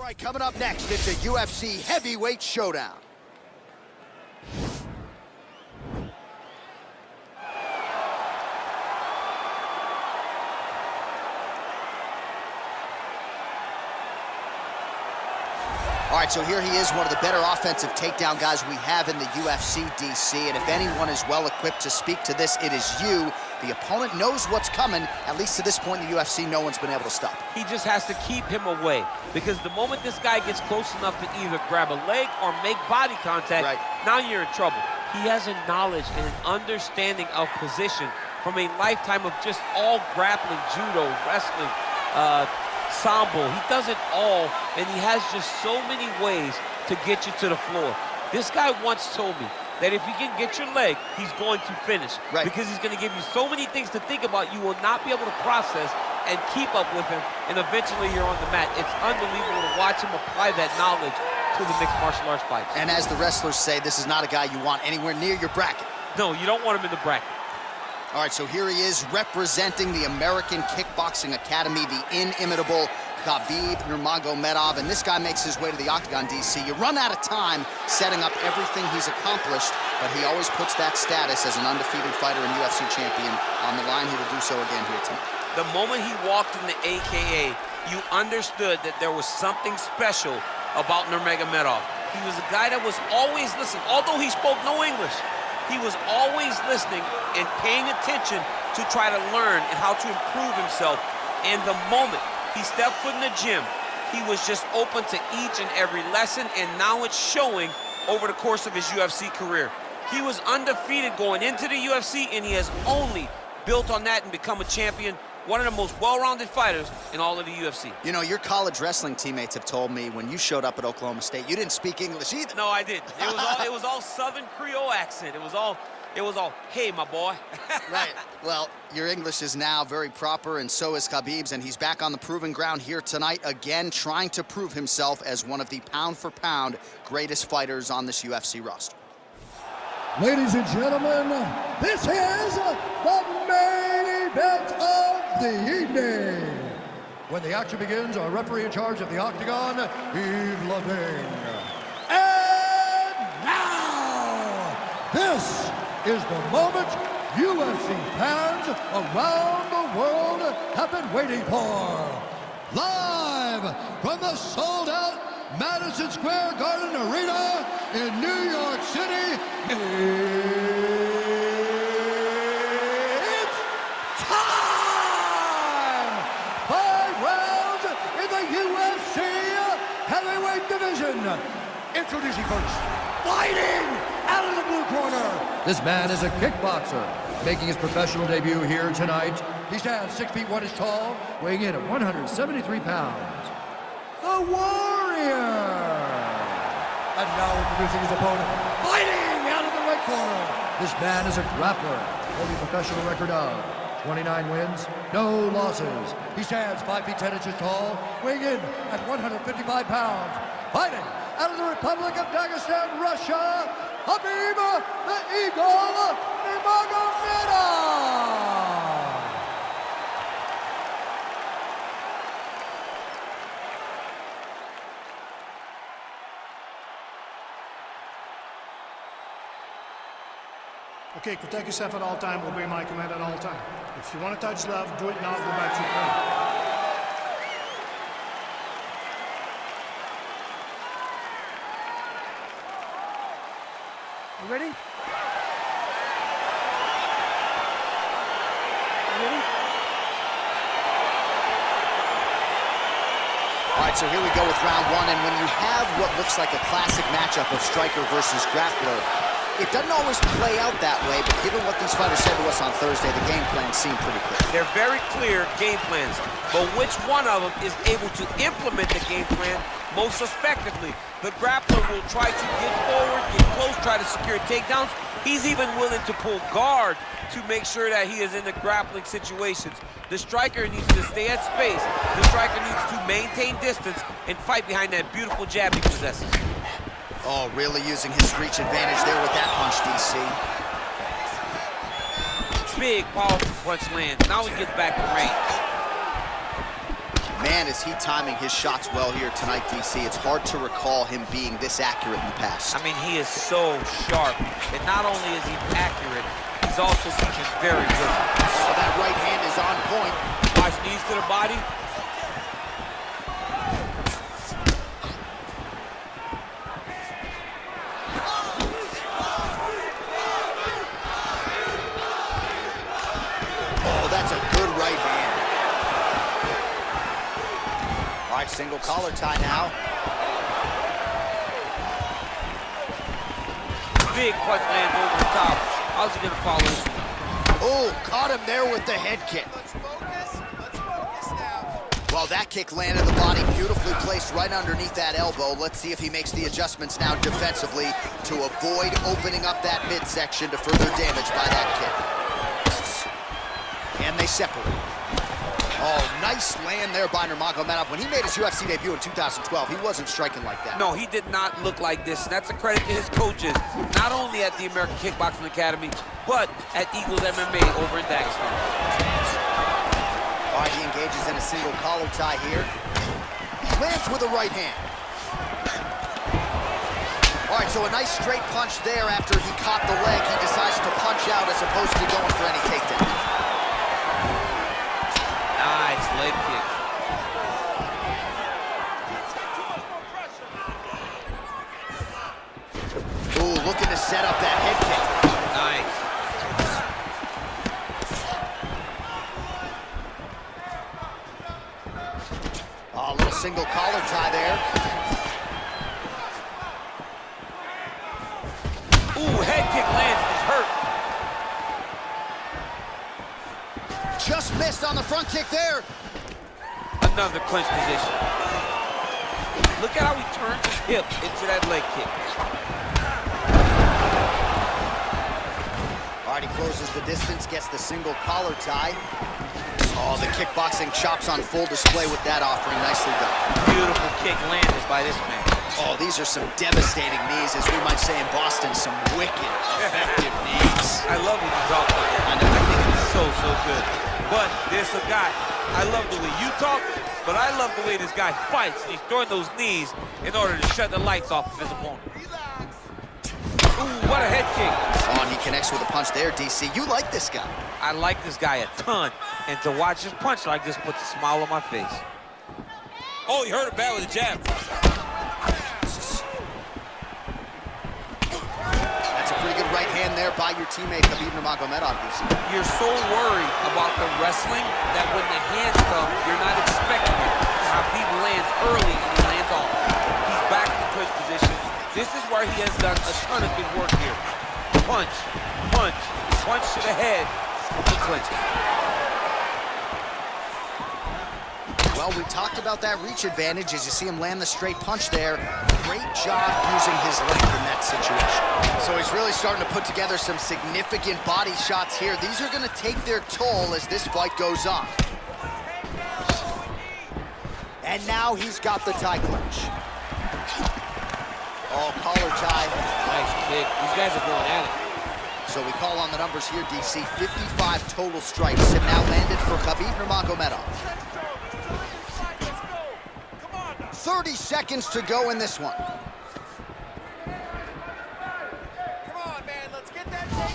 right, coming up next, it's a UFC heavyweight showdown. All right, so here he is, one of the better offensive takedown guys we have in the UFC, DC. And if anyone is well-equipped to speak to this, it is you. The opponent knows what's coming. At least to this point in the UFC, no one's been able to stop. He just has to keep him away, because the moment this guy gets close enough to either grab a leg or make body contact, now you're in trouble. He has a knowledge and an understanding of position from a lifetime of just all grappling, judo, wrestling, sambo. He does it all, and he has just so many ways to get you to the floor. This guy once told me that if you can get your leg, he's going to finish. Because he's going to give you so many things to think about, you will not be able to process and keep up with him, and eventually you're on the mat. It's unbelievable to watch him apply that knowledge to the mixed martial arts fights. And as the wrestlers say, this is not a guy you want anywhere near your bracket. No, you don't want him in the bracket. All right, so here he is representing the American Kickboxing Academy, the inimitable Khabib Nurmagomedov, and this guy makes his way to the octagon, DC. You run out of time setting up everything he's accomplished, but he always puts that status as an undefeated fighter and UFC champion on the line. He will do so again here tonight. The moment he walked in the AKA, you understood that there was something special about Nurmagomedov. He was a guy that was always listening, although he spoke no English. He was always listening and paying attention to try to learn and how to improve himself. And the moment he stepped foot in the gym, he was just open to each and every lesson, and now it's showing over the course of his UFC career. He was undefeated going into the UFC, and he has only built on that and become a champion, one of the most well-rounded fighters in all of the UFC. You know, your college wrestling teammates have told me when you showed up at Oklahoma State, you didn't speak English either. No, I didn't. It was all Southern Creole accent. It was all, hey, my boy. Right. Well, your English is now very proper, and so is Khabib's, and he's back on the proving ground here tonight, again, trying to prove himself as one of the pound-for-pound greatest fighters on this UFC roster. Ladies and gentlemen, this is the main event of the evening. When the action begins, our referee in charge of the octagon, Yves Lavigne. And now, this is the moment UFC fans around the world have been waiting for. Live from the sold-out Madison Square Garden Arena in New York City, it's time! 5 rounds in the UFC heavyweight division. Introducing first, fighting out of the blue corner. This man is a kickboxer, making his professional debut here tonight. He stands 6 feet 1 inches tall, weighing in at 173 pounds. The Warrior! And now introducing his opponent, fighting out of the right corner. This man is a grappler, holding a professional record of 29 wins, no losses. He stands 5 feet 10 inches tall, weighing in at 155 pounds. Fighting out of the Republic of Dagestan, Russia, Khabib the Eagle Nurmagomedov! Okay, protect yourself at all time, obey my command at all time. If you want to touch love, do it now, go back to your corner. You ready? You ready? All right, so here we go with round 1, and when you have what looks like a classic matchup of striker versus grappler, it doesn't always play out that way, but given what these fighters said to us on Thursday, the game plans seem pretty clear. They're very clear game plans, but which one of them is able to implement the game plan most effectively? The grappler will try to get forward, get close, try to secure takedowns. He's even willing to pull guard to make sure that he is in the grappling situations. The striker needs to stay at space. The striker needs to maintain distance and fight behind that beautiful jab he possesses. Oh, really using his reach advantage there with that punch, DC. Big, powerful punch lands. Now he gets back to range. Man, is he timing his shots well here tonight, DC. It's hard to recall him being this accurate in the past. I mean, he is so sharp. And not only is he accurate, he's also teaching very good. Oh, that right hand is on point. Watch, knees to the body. Oh, that's a good right hand. All right, single collar tie now. Big punch lands over the top. How's he gonna follow this one? Oh, caught him there with the head kick. Let's focus now. Well, that kick landed the body beautifully placed right underneath that elbow. Let's see if he makes the adjustments now defensively to avoid opening up that midsection to further damage by that kick. And they separate. Oh, nice land there by Nurmagomedov. When he made his UFC debut in 2012, he wasn't striking like that. No, he did not look like this. And that's a credit to his coaches, not only at the American Kickboxing Academy, but at Eagles MMA over in Dagestan. All right, he engages in a single collar tie here. Lands with a right hand. All right, so a nice straight punch there after he caught the leg. He decides to punch out as opposed to going for any takedown. Nice leg kick. Ooh, looking to set up that head kick. Nice. Oh, a little single collar tie there. Ooh, head kick lands, he's hurt. Just missed on the front kick there. Another clinch position. Look at how he turns his hip into that leg kick. All right, he closes the distance, gets the single collar tie. Oh, the kickboxing chops on full display with that offering. Nicely done. Beautiful kick landed by this man. Oh, these are some devastating knees, as we might say in Boston, some wicked, effective knees. I love when you talk about that. I think it's so good. But there's a guy, I love the way you talk, but I love the way this guy fights. He's throwing those knees in order to shut the lights off of his opponent. Ooh, what a head kick. Oh, and he connects with a punch there, DC. You like this guy. I like this guy a ton, and to watch his punch like this puts a smile on my face. Oh, he hurt it bad with a jab. That's a pretty good right hand there by your teammate, Khabib Nurmagomedov, DC. You're so worried about the wrestling that when the hands come, you're not expecting it. Khabib lands early and he lands off. He's back in the clinch position. This is where he has done a ton of good work here. Punch, punch, punch to the head, and clinch. Well, we talked about that reach advantage as you see him land the straight punch there. Great job using his length in that situation. So he's really starting to put together some significant body shots here. These are going to take their toll as this fight goes on. And now he's got the tie clinch. Oh, collar tie. Nice kick. These guys are going at it. So we call on the numbers here, DC. 55 total strikes have now landed for Khabib Nurmagomedov. 30 seconds to go in this one. Come on, man, let's get that Oh,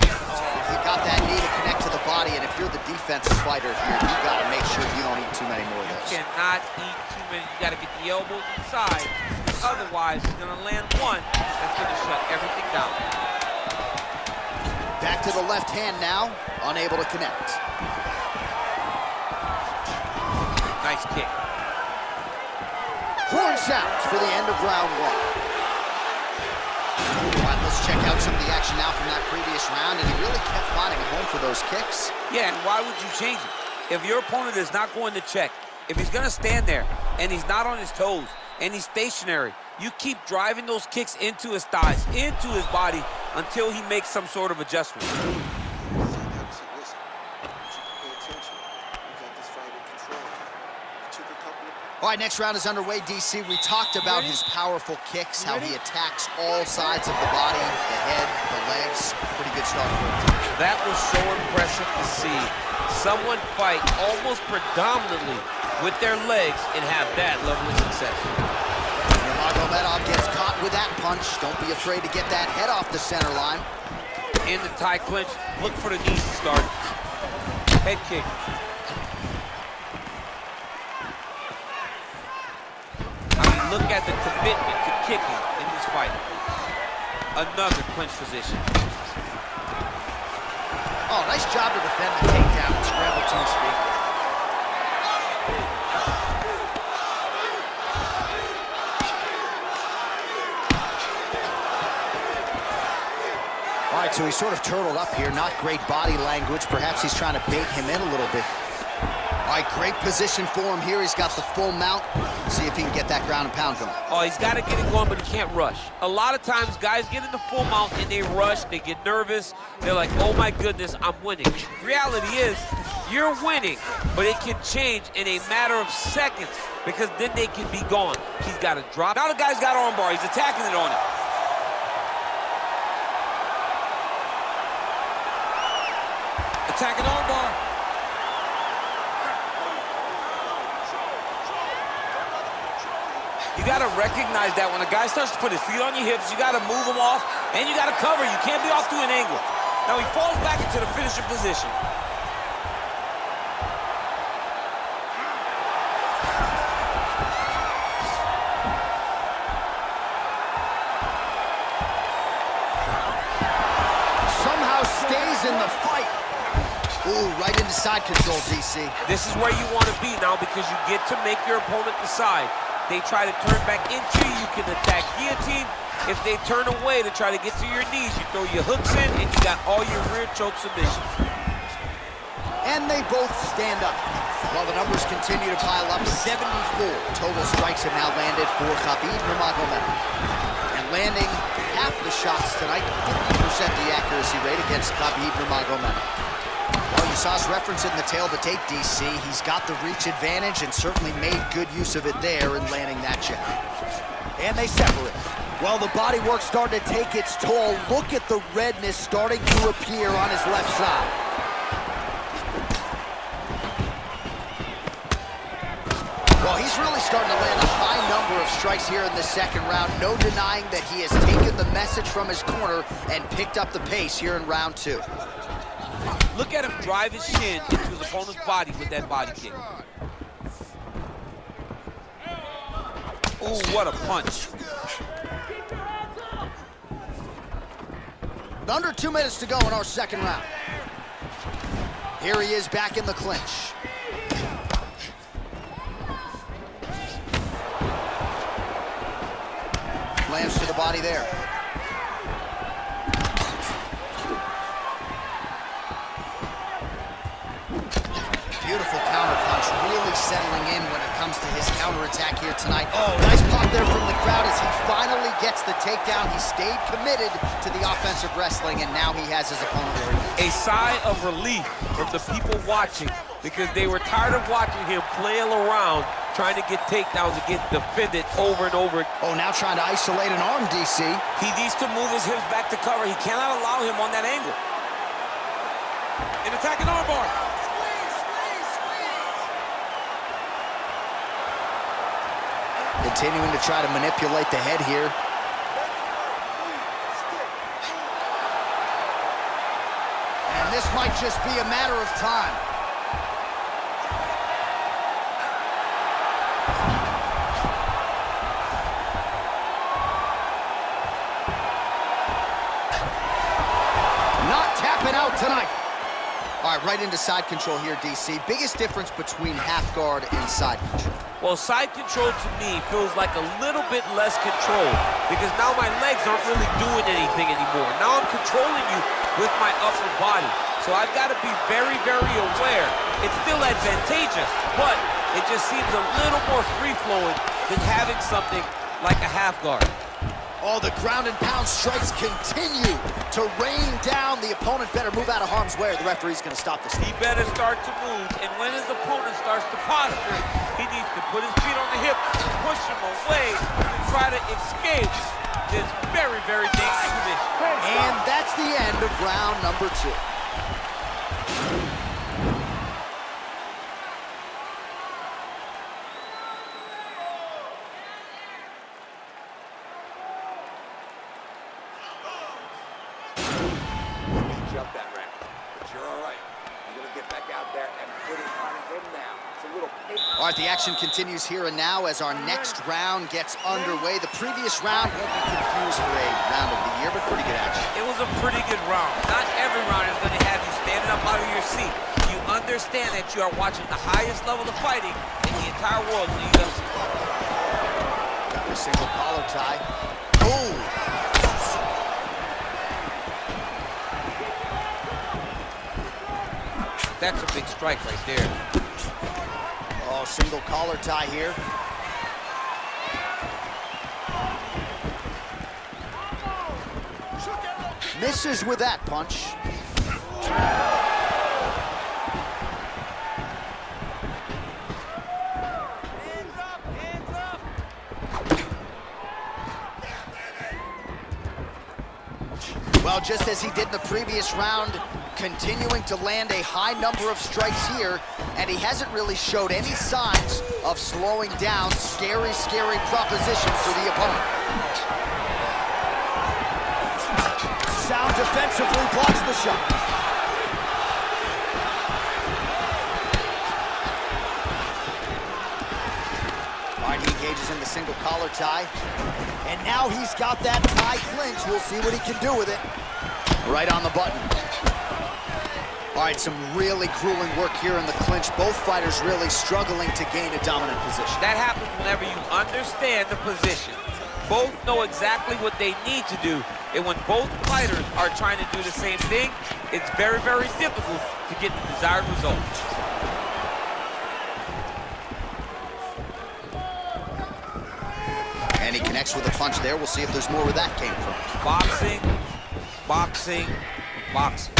he got that knee to connect to the body, and if you're the defensive fighter here, you got to make sure you don't eat too many more of those. You cannot eat too many. You got to get the elbows inside. Otherwise, he's going to land one that's going to shut everything down. Back to the left hand now, unable to connect. Nice kick. Horn sounds for the end of round one. All right, let's check out some of the action now from that previous round, and he really kept finding a home for those kicks. Yeah, and why would you change it? If your opponent is not going to check, if he's going to stand there and he's not on his toes and he's stationary, you keep driving those kicks into his thighs, into his body, until he makes some sort of adjustment. All right, next round is underway, DC. We talked about his powerful kicks, how he attacks all sides of the body, the head, the legs. Pretty good start for him. That was so impressive to see. Someone fight almost predominantly with their legs and have that level of success. Nurmagomedov gets caught with that punch. Don't be afraid to get that head off the center line. In the tie clinch, look for the knees to start. Head kick. Look at the commitment to kicking in this fight. Another clinch position. Oh, nice job to defend the takedown and scramble to his feet. All right, so he's sort of turtled up here. Not great body language. Perhaps he's trying to bait him in a little bit. All right, great position for him here. He's got the full mount. See if he can get that ground and pound going. Oh, he's got to get it going, but he can't rush. A lot of times, guys get in the full mount and they rush, they get nervous. They're like, oh my goodness, I'm winning. Reality is, you're winning, but it can change in a matter of seconds because then they can be gone. He's got to drop. Now the guy's got armbar. He's attacking it on him. Attacking armbar. You got to recognize that when a guy starts to put his feet on your hips, you got to move him off, and you got to cover. You can't be off to an angle. Now he falls back into the finisher position. Somehow stays in the fight. Ooh, right into side control, DC. This is where you want to be now because you get to make your opponent decide. They try to turn back into you can attack guillotine. If they turn away to try to get to your knees, you throw your hooks in and you got all your rear choke submissions. And they both stand up. While the numbers continue to pile up, 74 total strikes have now landed for Khabib Nurmagomedov. And landing half the shots tonight, 50% the accuracy rate against Khabib Nurmagomedov. Well, you saw us reference it in the tail of the tape, DC. He's got the reach advantage and certainly made good use of it there in landing that jab. And they separate. Well, the body work starting to take its toll. Look at the redness starting to appear on his left side. Well, he's really starting to land a high number of strikes here in the second round. No denying that he has taken the message from his corner and picked up the pace here in round two. Look at him drive his shin into his opponent's body with that body kick. Ooh, what a punch. Under 2 minutes to go in our second round. Here he is back in the clinch. Lands to the body there. Beautiful counter punch, really settling in when it comes to his counterattack here tonight. Oh, nice pop there from the crowd as he finally gets the takedown. He stayed committed to the offensive wrestling, and now he has his opponent where he is. A sigh of relief from the people watching because they were tired of watching him flail around trying to get takedowns and get defended over and over. Oh, now trying to isolate an arm, DC. He needs to move his hips back to cover. He cannot allow him on that angle. An attacking armbar. Continuing to try to manipulate the head here. And this might just be a matter of time. Not tapping out tonight. All right, right into side control here, DC. Biggest difference between half guard and side control? Well, side control to me feels like a little bit less control because now my legs aren't really doing anything anymore. Now I'm controlling you with my upper body. So I've got to be very, very aware. It's still advantageous, but it just seems a little more free-flowing than having something like a half guard. Oh, the ground and pound strikes continue to rain down. The opponent better move out of harm's way or the referee's going to stop this. He better start to move, and when his opponent starts to posture, he needs to put his feet on the hips, push him away, and try to escape this very, very dangerous position. And that's the end of round number 2. Jump that round, but you're all right. You're gonna get back out there and put it on him now. It's a little paper. All right, the action continues here and now as our next round gets underway. The previous round won't be confused for a round of the year, but pretty good action. It was a pretty good round. Not every round is going to have you standing up out of your seat. You understand that you are watching the highest level of fighting in the entire world in the UFC. Got a single collar tie. Oh! That's a big strike right there. Oh, single collar tie here. Misses with that punch. Hands up, hands up. Well, just as he did in the previous round, continuing to land a high number of strikes here, and he hasn't really showed any signs of slowing down. Scary, scary proposition for the opponent. Sound defensively blocks the shot. All right, he engages in the single collar tie. And now he's got that tie clinch. We'll see what he can do with it. Right on the button. All right, some really grueling work here in the clinch. Both fighters really struggling to gain a dominant position. That happens whenever you understand the position. Both know exactly what they need to do, and when both fighters are trying to do the same thing, it's very, very difficult to get the desired result. And he connects with a punch there. We'll see if there's more where that came from. Boxing, boxing, boxing.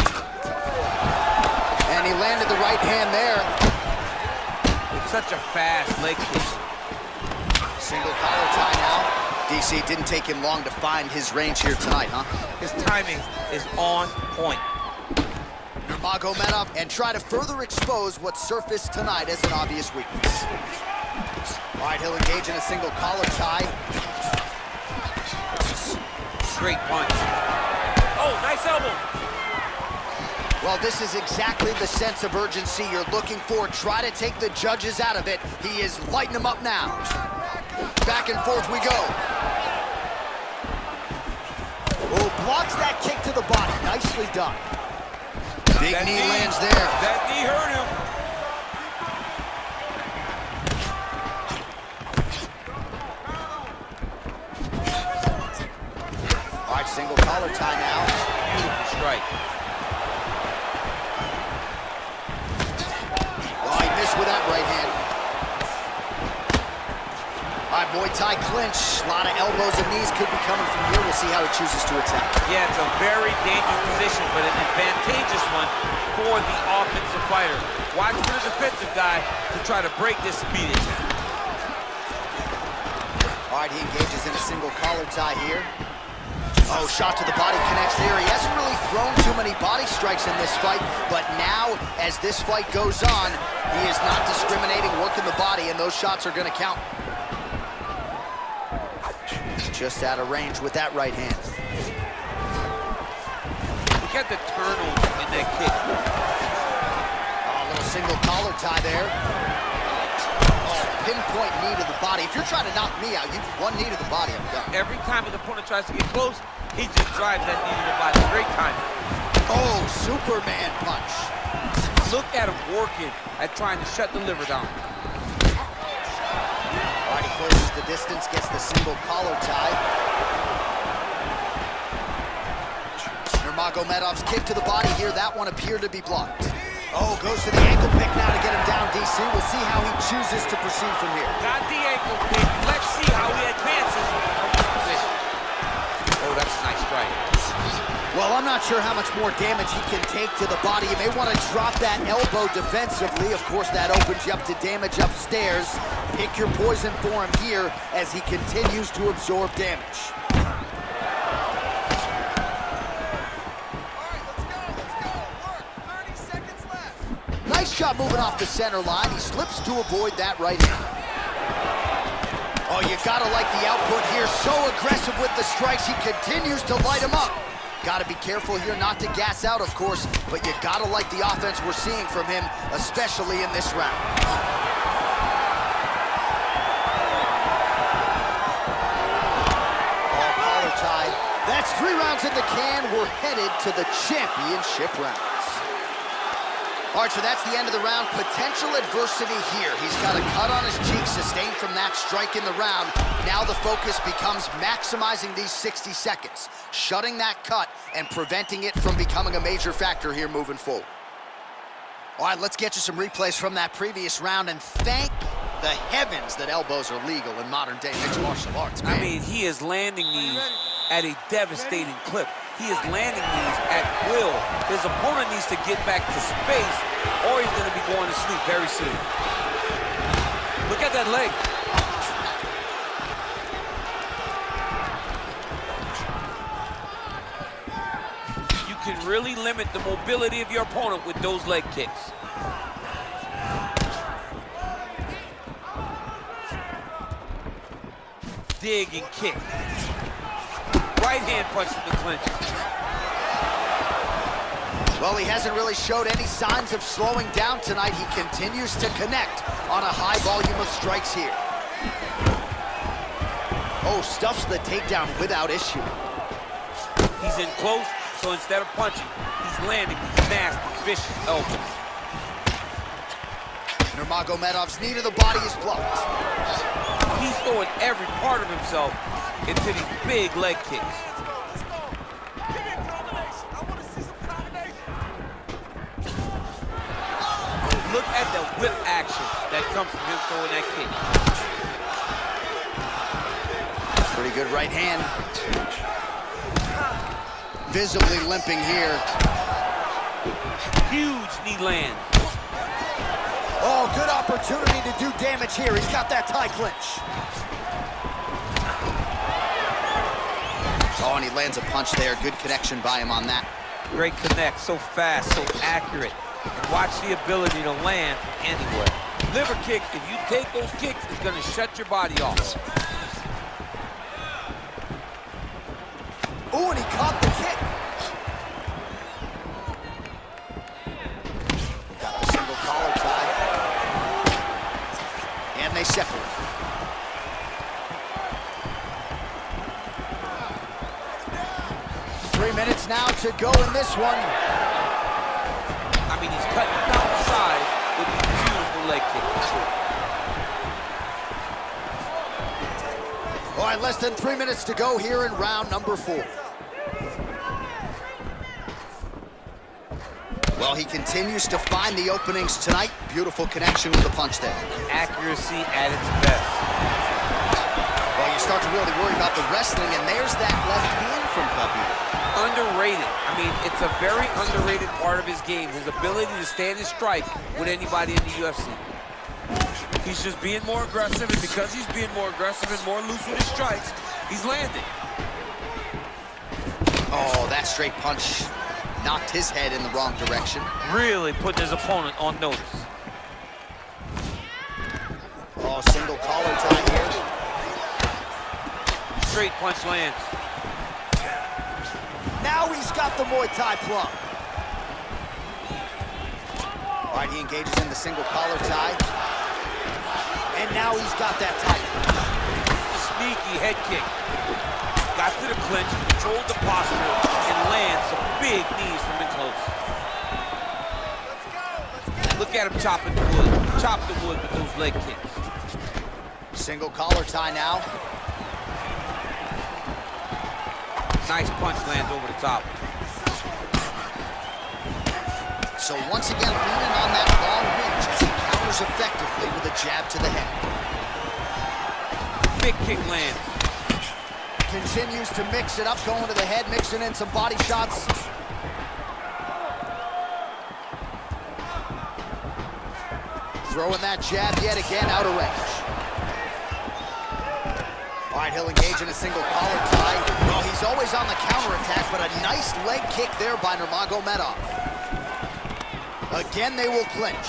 And he landed the right hand there. It's such a fast leg kick. Single collar tie now. DC, didn't take him long to find his range here tonight, huh? His timing is on point. Nurmagomedov, and try to further expose what surfaced tonight as an obvious weakness. All right, he'll engage in a single collar tie. Straight punch. Oh, nice elbow. Well, this is exactly the sense of urgency you're looking for. Try to take the judges out of it. He is lighting them up now. Back and forth we go. Oh, blocks that kick to the body. Nicely done. Big knee lands there. That knee hurt him. All right, single collar tie now. Beautiful strike. Oh, he missed with that right hand. All right, Muay Thai clinch. A lot of elbows and knees could be coming from here. We'll see how he chooses to attack. Yeah, it's a very dangerous position, but an advantageous one for the offensive fighter. Watch for the defensive guy to try to break this speed attack. All right, he engages in a single collar tie here. Oh, shot to the body connects there. He hasn't really thrown too many body strikes in this fight, but now, as this fight goes on, he is not discriminating, working the body, and those shots are going to count. Just out of range with that right hand. Look at the turnover in that kick. Oh, a little single collar tie there. Oh, pinpoint knee to the body. If you're trying to knock me out, you one knee to the body, I'm done. Every time an opponent tries to get close, he just drives that knee to the body. Great timing. Oh, Superman punch. Look at him working at trying to shut the liver down. All right, he closes the distance, gets the single collar tie. Nurmagomedov's kick to the body here. That one appeared to be blocked. Oh, goes to the ankle pick now to get him down, DC. We'll see how he chooses to proceed from here. Got the ankle pick. Let's see how he advances from this position. not sure how much more damage he can take to the body. You may want to drop that elbow defensively. Of course, that opens you up to damage upstairs. Pick your poison for him here as he continues to absorb damage. Nice shot moving off the center line. He slips to avoid that right hand. Oh, you gotta like the output here. So aggressive with the strikes. He continues to light him up. Gotta be careful here not to gas out, of course, but you gotta like the offense we're seeing from him, especially in this round. Oh, collar tie. That's 3 rounds in the can. We're headed to the championship rounds. All right, so that's the end of the round. Potential adversity here. He's got a cut on his cheek sustained from that strike in the round. Now the focus becomes maximizing these 60 seconds, shutting that cut and preventing it from becoming a major factor here moving forward. All right, let's get you some replays from that previous round, and thank the heavens that elbows are legal in modern-day mixed martial arts, man. I mean, he is landing these at a devastating clip. He is landing these at will. His opponent needs to get back to space, or he's going to be going to sleep very soon. Look at that leg. You can really limit the mobility of your opponent with those leg kicks. Dig and kick. Right hand punch from the clinch. Well, he hasn't really showed any signs of slowing down tonight. He continues to connect on a high volume of strikes here. Oh, stuffs the takedown without issue. He's in close, so instead of punching, he's landing these nasty, vicious elbows. Nurmagomedov's knee to the body is blocked. He's throwing every part of himself into these big leg kicks. Look at the whip action that comes from him throwing that kick. Pretty good right hand. Visibly limping here. Huge knee land. Oh, good opportunity to do damage here. He's got that tie clinch. Oh, and he lands a punch there. Good connection by him on that. Great connect, so fast, so accurate. And watch the ability to land from anywhere. Liver kick, if you take those kicks, it's gonna shut your body off. Oh, and he caught the kick. Got a single collar tie. And they separate. Three minutes now to go in this one. I mean, he's cutting down the sides with these beautiful leg kicks. All right, less than 3 minutes to go here in round number 4. Well, he continues to find the openings tonight. Beautiful connection with the punch there. Accuracy at its best. Well, you start to really worry about the wrestling, and there's that left hand from Khabib. Underrated. I mean, it's a very underrated part of his game, his ability to stand and strike with anybody in the UFC. He's just being more aggressive, and because he's being more aggressive and more loose with his strikes, he's landing. Oh, that straight punch knocked his head in the wrong direction. Really putting his opponent on notice. Oh, single collar tie here. Straight punch lands. Now he's got the Muay Thai plum. All right, he engages in the single collar tie. And now he's got that tie. Sneaky head kick. Got to the clinch, controlled the posture, and lands some big knees from in close. Look at him chopping the wood. Chop the wood with those leg kicks. Single collar tie now. Nice punch lands over the top. So once again, leaning on that long reach as he counters effectively with a jab to the head. Big kick lands. Continues to mix it up, going to the head, mixing in some body shots. Throwing that jab yet again, out of range. All right, he'll engage in a single collar tie. Well, he's always on the counterattack, but a nice leg kick there by Nurmagomedov. Again, they will clinch.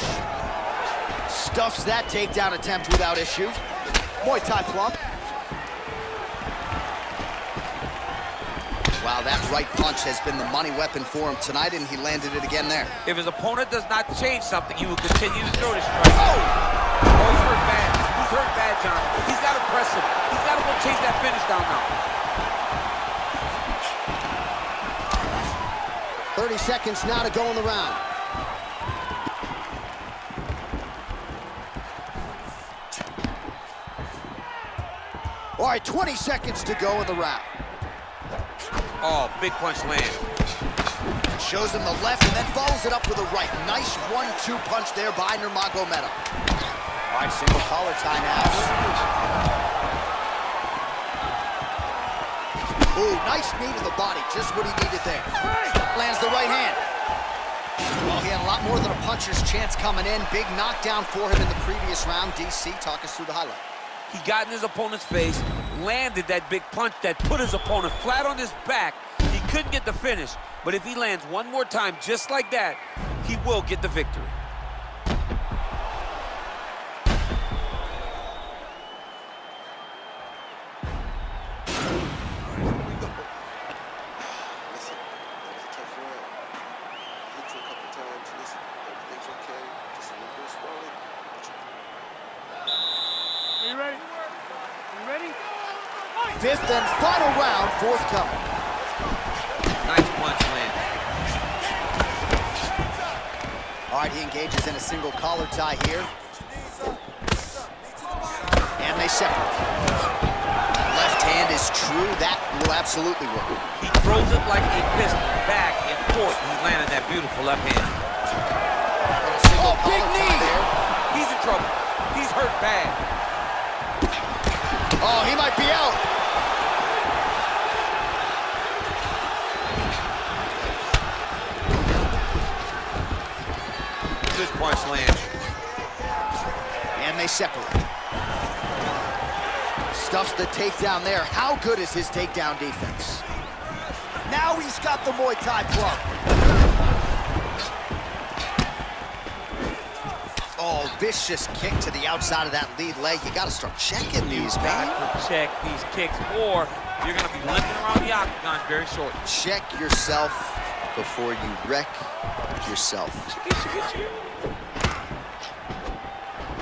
Stuffs that takedown attempt without issue. Muay Thai plump. Wow, that right punch has been the money weapon for him tonight, and he landed it again there. If his opponent does not change something, he will continue to throw this strike. Oh, he's hurt bad. He's hurt bad, John. He's got to press him. He's got to go chase that finish down now. 30 seconds now to go in the round. All right, 20 seconds to go in the round. Oh, big punch land. Shows him the left and then follows it up with a right. Nice 1-2 punch there by Nurmagomedov. All right, single collar tie now. Ooh, nice knee to the body. Just what he needed there. Lands the right hand. Well, he had a lot more than a puncher's chance coming in. Big knockdown for him in the previous round. DC, talk us through the highlight. He got in his opponent's face, landed that big punch that put his opponent flat on his back. He couldn't get the finish, but if he lands one more time just like that, he will get the victory. Fifth and final round, forthcoming. Nice punch land. All right, he engages in a single collar tie here. And they separate. Left hand is true. That will absolutely work. He throws it like a pistol, back and forth. He landed that beautiful left hand. Oh, big knee there. He's in trouble. He's hurt bad. Oh, he might be out. Good punch land. And they separate. Stuffs the takedown there. How good is his takedown defense? Now he's got the Muay Thai plump. Oh, vicious kick to the outside of that lead leg. You got to start checking these, man. You got to check these kicks, or you're going to be limping around the octagon very short. Check yourself before you wreck yourself.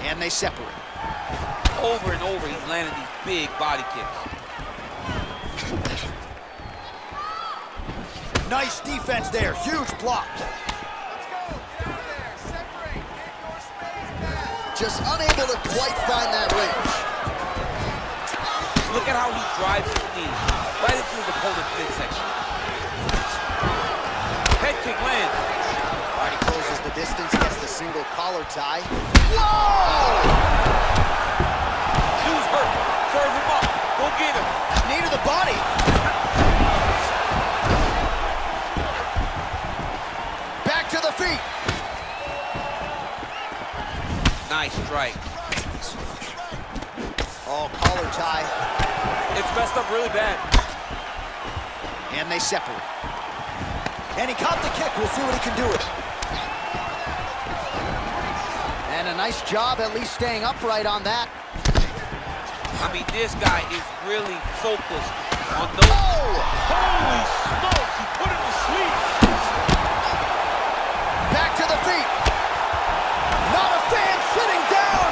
And they separate. Over and over, he's landing these big body kicks. Nice defense there. Huge block. Just unable to quite find that range. Look at how he drives his knee right into his opponent's midsection. Head kick lands. All right, he closes the distance, gets the single collar tie. Whoa! Dude's hurt. Serve him up. Go get him. Knee to the body. Back to the feet. Nice strike. Oh, collar tie. It's messed up really bad. And they separate. And he caught the kick. We'll see what he can do with it. And a nice job at least staying upright on that. I mean, this guy is really focused on those. Oh! Holy smokes, he put him to sleep. Back to the feet. Not a fan sitting down.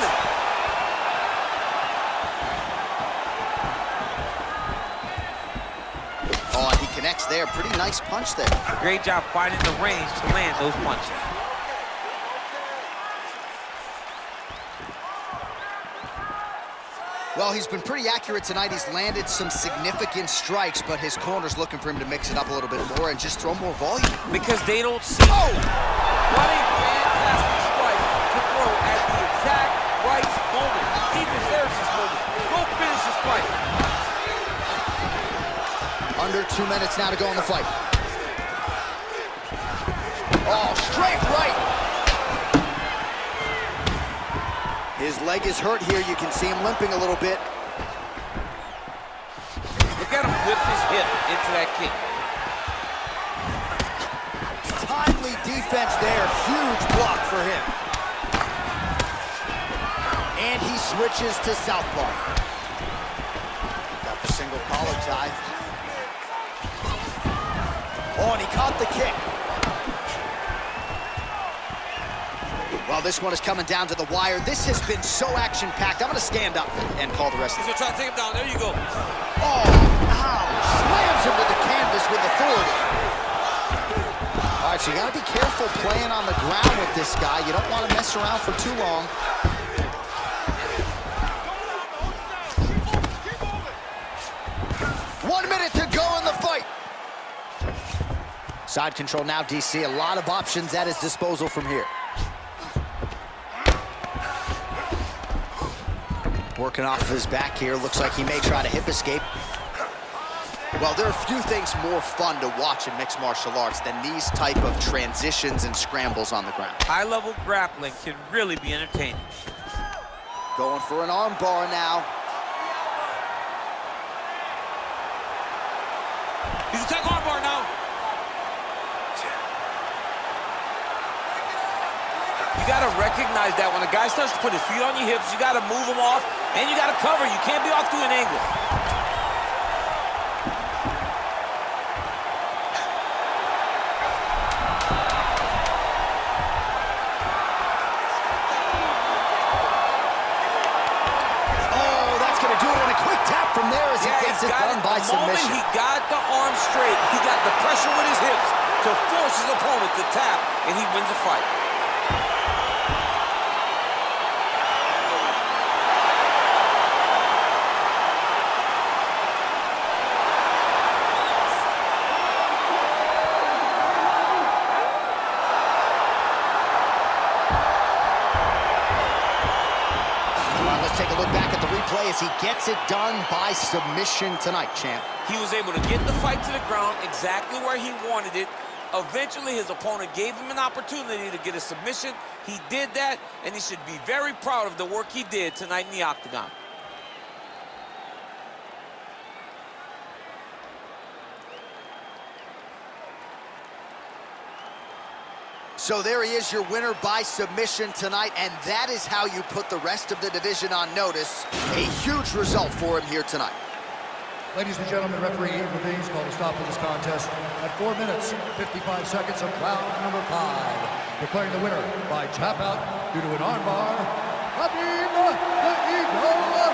Oh, and he connects there. Pretty nice punch there. Great job finding the range to land those punches. Well, he's been pretty accurate tonight. He's landed some significant strikes, but his corner's looking for him to mix it up a little bit more and just throw more volume. Because they don't see. Oh! What a fantastic strike to throw at the exact right moment. He deserves this moment. Go finish this fight. Under 2 minutes now to go in the fight. Oh, straight right. His leg is hurt here. You can see him limping a little bit. Look at him whip his hip into that kick. Timely defense there. Huge block for him. And he switches to southpaw. Got the single collar tie. Oh, and he caught the kick. Well, this one is coming down to the wire. This has been so action-packed. I'm going to stand up and call the rest of it. He's going to try to take him down. There you go. Oh, ow. Slams him to the canvas with authority. All right, so you got to be careful playing on the ground with this guy. You don't want to mess around for too long. To go in the fight. Side control now, DC. A lot of options at his disposal from here. Working off of his back here. Looks like he may try to hip escape. Well, there are few things more fun to watch in mixed martial arts than these type of transitions and scrambles on the ground. High-level grappling can really be entertaining. Going for an arm bar now. He's attacking armbar now. You got to recognize that when a guy starts to put his feet on your hips, you got to move him off, and you got to cover. You can't be off to an angle. Oh, that's going to do it in a quick tap from there as he gets it done by submission. He got the arm straight. He got the pressure with his hips to force his opponent to tap, and he wins the fight. Let's take a look back at the replay as he gets it done by submission tonight, champ. He was able to get the fight to the ground exactly where he wanted it. Eventually, his opponent gave him an opportunity to get a submission. He did that, and he should be very proud of the work he did tonight in the octagon. So there he is, your winner by submission tonight, and that is how you put the rest of the division on notice. A huge result for him here tonight. Ladies and gentlemen, referee Burmese called a stop to this contest at 4 minutes, 55 seconds of round number 5. Declaring the winner by tap out due to an armbar, Khabib Nurmagomedov.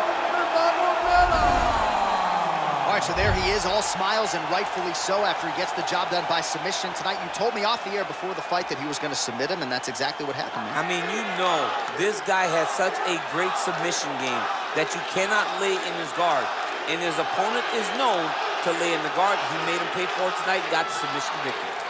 All right, so there he is, all smiles, and rightfully so after he gets the job done by submission tonight. You told me off the air before the fight that he was going to submit him, and that's exactly what happened, man. I mean, you know, this guy has such a great submission game that you cannot lay in his guard. And his opponent is known to lay in the guard. He made him pay for it tonight, got the submission victory.